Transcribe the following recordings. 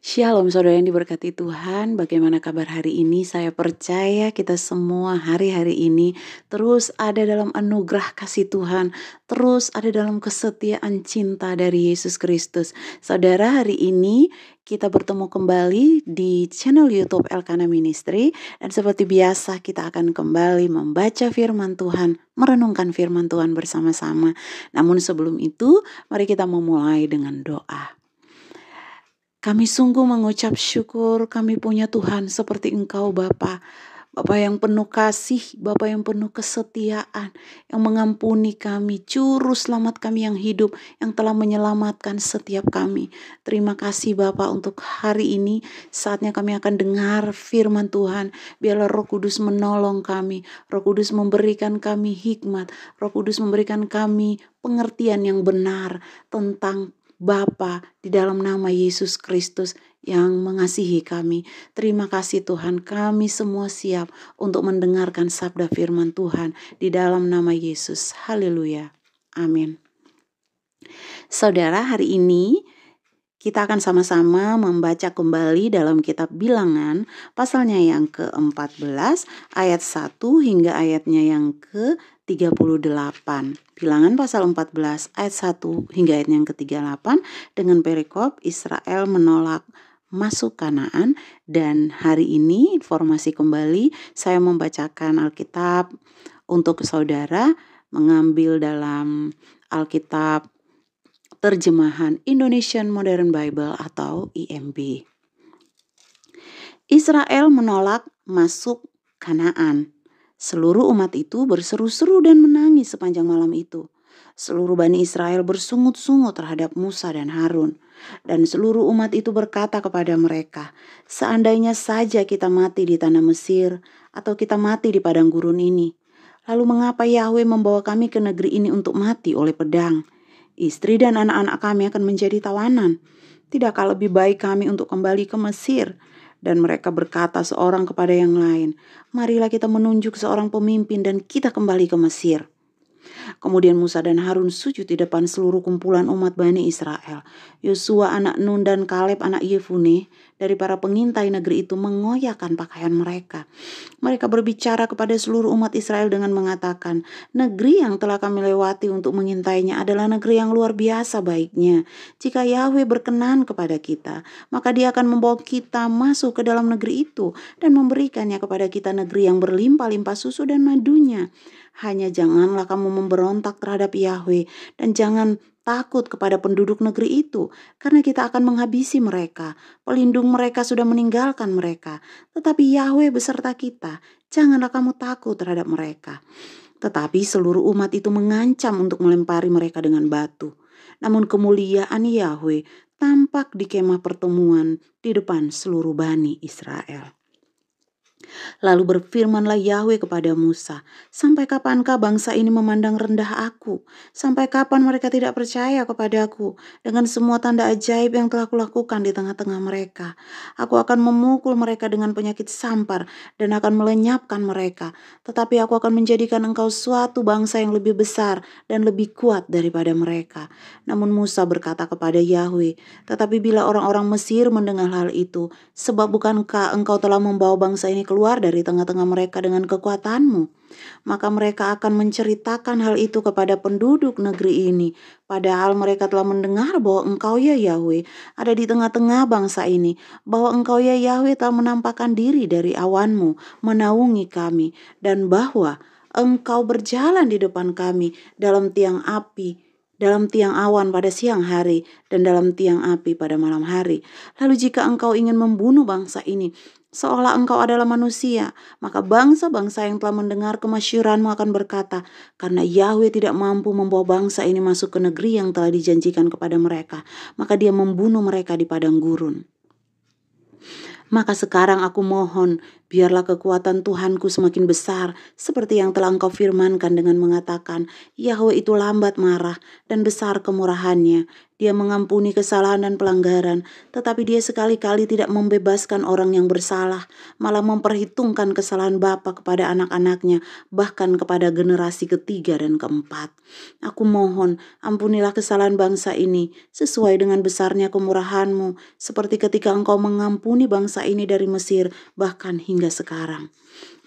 Shalom saudara yang diberkati Tuhan, bagaimana kabar hari ini? Saya percaya kita semua hari-hari ini terus ada dalam anugerah kasih Tuhan, terus ada dalam kesetiaan cinta dari Yesus Kristus. Saudara, hari ini kita bertemu kembali di channel YouTube Elkana Ministry, dan seperti biasa kita akan kembali membaca firman Tuhan, merenungkan firman Tuhan bersama-sama. Namun sebelum itu, mari kita memulai dengan doa. Kami sungguh mengucap syukur kami punya Tuhan seperti Engkau Bapa. Bapa yang penuh kasih, Bapa yang penuh kesetiaan, yang mengampuni kami, juru selamat kami yang hidup, yang telah menyelamatkan setiap kami. Terima kasih Bapa untuk hari ini, saatnya kami akan dengar firman Tuhan. Biarlah Roh Kudus menolong kami, Roh Kudus memberikan kami hikmat, Roh Kudus memberikan kami pengertian yang benar tentang Bapa di dalam nama Yesus Kristus yang mengasihi kami. Terima kasih Tuhan, kami semua siap untuk mendengarkan sabda firman Tuhan di dalam nama Yesus. Haleluya. Amin. Saudara, hari ini kita akan sama-sama membaca kembali dalam kitab Bilangan pasalnya yang ke-14 ayat 1 hingga ayatnya yang ke-38. Bilangan pasal 14 ayat 1 hingga ayat yang ke-38 dengan perikop Israel menolak masuk Kanaan. Dan hari ini informasi kembali saya membacakan Alkitab untuk saudara, mengambil dalam Alkitab Terjemahan Indonesian Modern Bible atau IMB. Israel menolak masuk Kanaan. Seluruh umat itu berseru-seru dan menangis sepanjang malam itu. Seluruh Bani Israel bersungut-sungut terhadap Musa dan Harun. Dan seluruh umat itu berkata kepada mereka, "Seandainya saja kita mati di tanah Mesir, atau kita mati di padang gurun ini. Lalu mengapa Yahweh membawa kami ke negeri ini untuk mati oleh pedang? Istri dan anak-anak kami akan menjadi tawanan. Tidakkah lebih baik kami untuk kembali ke Mesir?" Dan mereka berkata seorang kepada yang lain, "Marilah kita menunjuk seorang pemimpin dan kita kembali ke Mesir." Kemudian Musa dan Harun sujud di depan seluruh kumpulan umat Bani Israel. Yosua anak Nun dan Kaleb anak Yefune dari para pengintai negeri itu mengoyakkan pakaian mereka. Mereka berbicara kepada seluruh umat Israel dengan mengatakan, "Negeri yang telah kami lewati untuk mengintainya adalah negeri yang luar biasa baiknya. Jika Yahweh berkenan kepada kita, maka Dia akan membawa kita masuk ke dalam negeri itu dan memberikannya kepada kita negeri yang berlimpah-limpah susu dan madunya. Hanya janganlah kamu memberontak terhadap Yahweh dan jangan takut kepada penduduk negeri itu, karena kita akan menghabisi mereka. Pelindung mereka sudah meninggalkan mereka, tetapi Yahweh beserta kita. Janganlah kamu takut terhadap mereka." Tetapi seluruh umat itu mengancam untuk melempari mereka dengan batu. Namun kemuliaan Yahweh tampak di kemah pertemuan di depan seluruh Bani Israel. Lalu berfirmanlah Yahweh kepada Musa, "Sampai kapankah bangsa ini memandang rendah aku? Sampai kapan mereka tidak percaya kepadaku dengan semua tanda ajaib yang telah kulakukan di tengah-tengah mereka? Aku akan memukul mereka dengan penyakit sampar dan akan melenyapkan mereka. Tetapi aku akan menjadikan engkau suatu bangsa yang lebih besar dan lebih kuat daripada mereka." Namun Musa berkata kepada Yahweh, "Tetapi bila orang-orang Mesir mendengar hal itu, sebab bukankah engkau telah membawa bangsa ini keluar dari tengah-tengah mereka dengan kekuatanmu? Maka mereka akan menceritakan hal itu kepada penduduk negeri ini. Padahal mereka telah mendengar bahwa engkau ya Yahweh ada di tengah-tengah bangsa ini, bahwa engkau ya Yahweh telah menampakkan diri dari awanmu, menaungi kami, dan bahwa engkau berjalan di depan kami dalam tiang api, dalam tiang awan pada siang hari, dan dalam tiang api pada malam hari. Lalu jika engkau ingin membunuh bangsa ini, seolah engkau adalah manusia, maka bangsa-bangsa yang telah mendengar kemasyhuranmu akan berkata, karena Yahweh tidak mampu membawa bangsa ini masuk ke negeri yang telah dijanjikan kepada mereka, maka Dia membunuh mereka di padang gurun. Maka sekarang aku mohon, Biarlah kekuatan Tuhanku semakin besar, seperti yang telah Engkau firmankan dengan mengatakan, Yahweh itu lambat marah dan besar kemurahannya. Dia mengampuni kesalahan dan pelanggaran, tetapi dia sekali-kali tidak membebaskan orang yang bersalah, malah memperhitungkan kesalahan bapa kepada anak-anaknya, bahkan kepada generasi ketiga dan keempat. Aku mohon, ampunilah kesalahan bangsa ini, sesuai dengan besarnya kemurahan-Mu, seperti ketika Engkau mengampuni bangsa ini dari Mesir, bahkan hingga sekarang.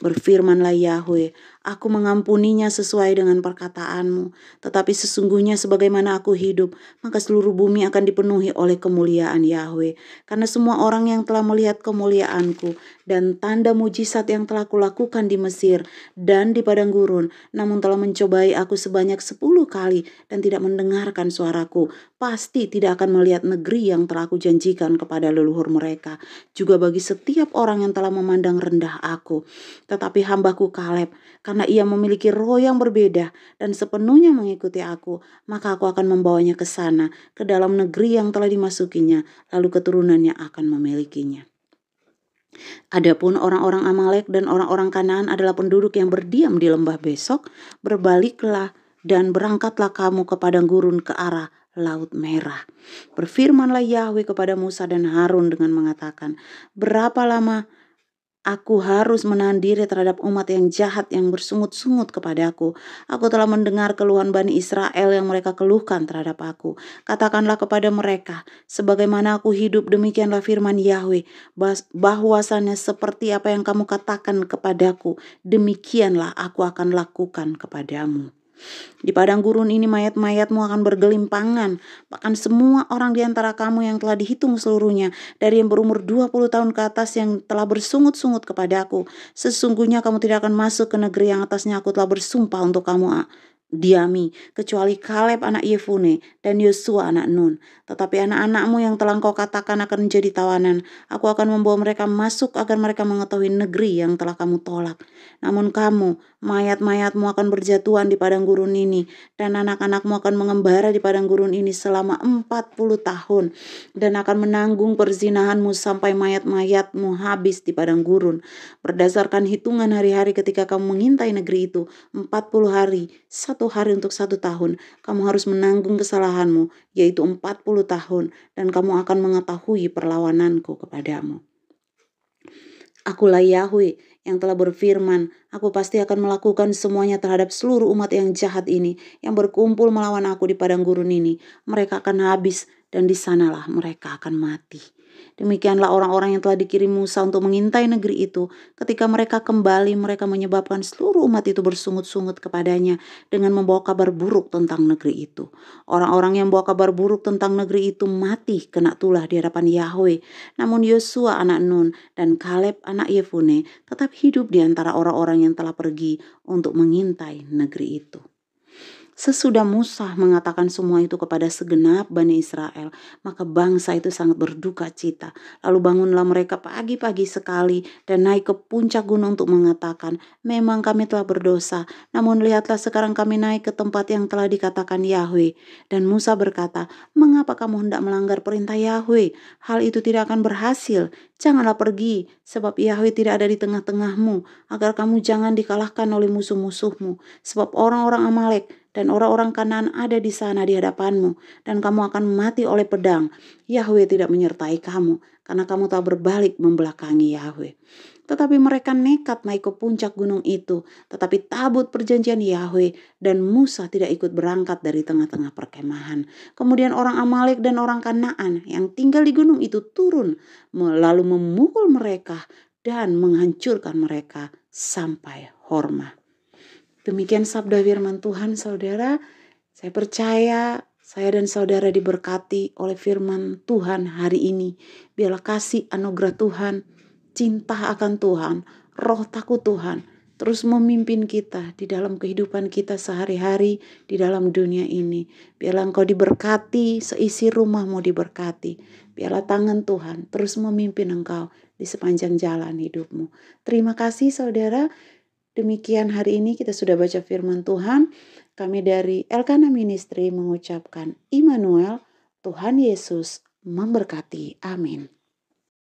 Berfirmanlah Yahweh, aku mengampuninya sesuai dengan perkataan-Mu, tetapi sesungguhnya sebagaimana aku hidup, maka seluruh bumi akan dipenuhi oleh kemuliaan Yahweh. Karena semua orang yang telah melihat kemuliaanku dan tanda mujizat yang telah kulakukan di Mesir dan di padang gurun, namun telah mencobai aku sebanyak 10 kali dan tidak mendengarkan suaraku, pasti tidak akan melihat negeri yang telah aku janjikan kepada leluhur mereka. Juga bagi setiap orang yang telah memandang rendah aku. Tetapi hambaku Kaleb, karena ia memiliki roh yang berbeda dan sepenuhnya mengikuti aku, maka aku akan membawanya ke sana, ke dalam negeri yang telah dimasukinya, lalu keturunannya akan memilikinya. Adapun orang-orang Amalek dan orang-orang Kanaan adalah penduduk yang berdiam di lembah Besok, berbaliklah dan berangkatlah kamu ke padang gurun ke arah Laut Merah. Berfirmanlah Yahweh kepada Musa dan Harun dengan mengatakan, berapa lama aku harus menahan diri terhadap umat yang jahat yang bersungut-sungut kepadaku. Aku telah mendengar keluhan Bani Israel yang mereka keluhkan terhadap aku. Katakanlah kepada mereka, sebagaimana aku hidup demikianlah firman Yahweh, bahwasannya seperti apa yang kamu katakan kepadaku, demikianlah aku akan lakukan kepadamu. Di padang gurun ini mayat-mayatmu akan bergelimpangan, bahkan semua orang di antara kamu yang telah dihitung seluruhnya, dari yang berumur 20 tahun ke atas yang telah bersungut-sungut kepadaku. Sesungguhnya kamu tidak akan masuk ke negeri yang atasnya aku telah bersumpah untuk kamu diami, kecuali Kaleb anak Yefune dan Yosua anak Nun. Tetapi anak-anakmu yang telah kau katakan akan menjadi tawanan, aku akan membawa mereka masuk agar mereka mengetahui negeri yang telah kamu tolak. Namun kamu, mayat-mayatmu akan berjatuhan di padang gurun ini, dan anak-anakmu akan mengembara di padang gurun ini selama 40 tahun, dan akan menanggung perzinahanmu sampai mayat-mayatmu habis di padang gurun. Berdasarkan hitungan hari-hari ketika kamu mengintai negeri itu, 40 hari, 1 hari untuk 1 tahun, kamu harus menanggung kesalahanmu, yaitu 40 tahun, dan kamu akan mengetahui perlawananku kepadamu. Akulah Yahweh yang telah berfirman, aku pasti akan melakukan semuanya terhadap seluruh umat yang jahat ini, yang berkumpul melawan aku di padang gurun ini. Mereka akan habis dan di sanalah mereka akan mati. Demikianlah orang-orang yang telah dikirim Musa untuk mengintai negeri itu. Ketika mereka kembali, mereka menyebabkan seluruh umat itu bersungut-sungut kepadanya dengan membawa kabar buruk tentang negeri itu. Orang-orang yang membawa kabar buruk tentang negeri itu mati kena tulah di hadapan Yahweh. Namun Yosua anak Nun dan Kaleb anak Yefune tetap hidup di antara orang-orang yang telah pergi untuk mengintai negeri itu. Sesudah Musa mengatakan semua itu kepada segenap Bani Israel, maka bangsa itu sangat berduka cita. Lalu bangunlah mereka pagi-pagi sekali dan naik ke puncak gunung untuk mengatakan, memang kami telah berdosa, namun lihatlah sekarang kami naik ke tempat yang telah dikatakan Yahweh. Dan Musa berkata, mengapa kamu hendak melanggar perintah Yahweh? Hal itu tidak akan berhasil. Janganlah pergi, sebab Yahweh tidak ada di tengah-tengahmu, agar kamu jangan dikalahkan oleh musuh-musuhmu. Sebab orang-orang Amalek dan orang-orang Kanaan ada di sana di hadapanmu, dan kamu akan mati oleh pedang. Yahweh tidak menyertai kamu, karena kamu tak berbalik membelakangi Yahweh. Tetapi mereka nekat naik ke puncak gunung itu, tetapi tabut perjanjian Yahweh dan Musa tidak ikut berangkat dari tengah-tengah perkemahan. Kemudian orang Amalek dan orang Kanaan yang tinggal di gunung itu turun, lalu memukul mereka dan menghancurkan mereka sampai Horma. Demikian sabda firman Tuhan, saudara. Saya percaya saya dan saudara diberkati oleh firman Tuhan hari ini. Biarlah kasih anugerah Tuhan, cinta akan Tuhan, roh takut Tuhan terus memimpin kita di dalam kehidupan kita sehari-hari di dalam dunia ini. Biarlah engkau diberkati, seisi rumahmu diberkati. Biarlah tangan Tuhan terus memimpin engkau di sepanjang jalan hidupmu. Terima kasih saudara. Demikian hari ini kita sudah baca firman Tuhan. Kami dari Elkana Ministry mengucapkan Immanuel, Tuhan Yesus memberkati. Amin.